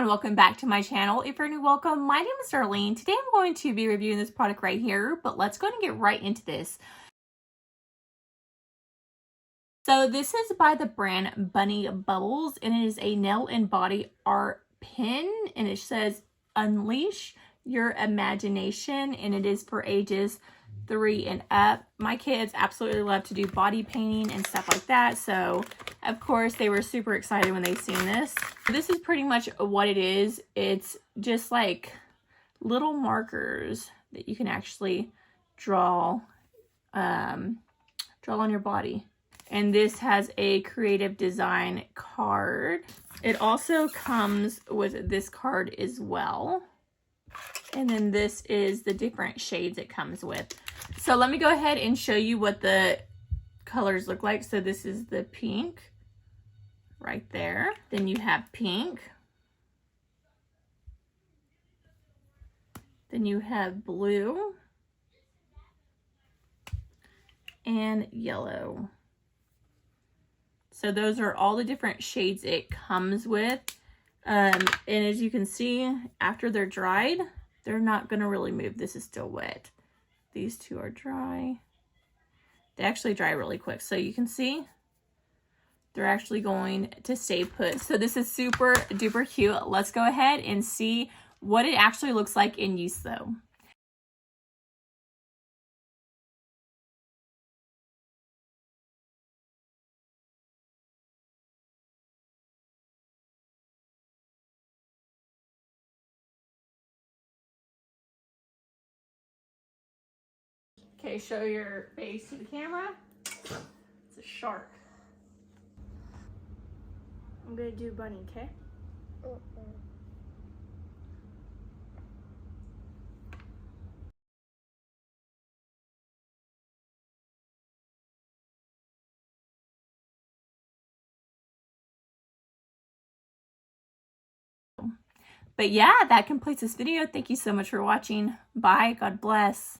everyone, welcome back to my channel. If you're new, welcome. My name is Darlene. Today I'm going to be reviewing this product right here, but let's go ahead and get right into this. So this is by the brand Bunny Bubbles, and it is a nail and body art pin, and it says unleash your imagination, and it is for ages 3 and up. My kids absolutely love to do body painting and stuff like that, so of course they were super excited when they seen this. This is pretty much what it is. It's just like little markers that you can actually draw on your body. And this has a creative design card. It also comes with this card as well. And then this is the different shades it comes with. So let me go ahead and show you what the colors look like. So this is the pink right there. Then you have pink. Then you have blue and yellow. So those are all the different shades it comes with. And as you can see, after they're dried, they're not going to really move. This is still wet. These two are dry. They actually dry really quick. So you can see they're actually going to stay put. So this is super duper cute. Let's go ahead and see what it actually looks like in use though. Okay, show your face to the camera. It's a shark. I'm gonna do bunny, okay? But yeah, that completes this video. Thank you so much for watching. Bye. God bless.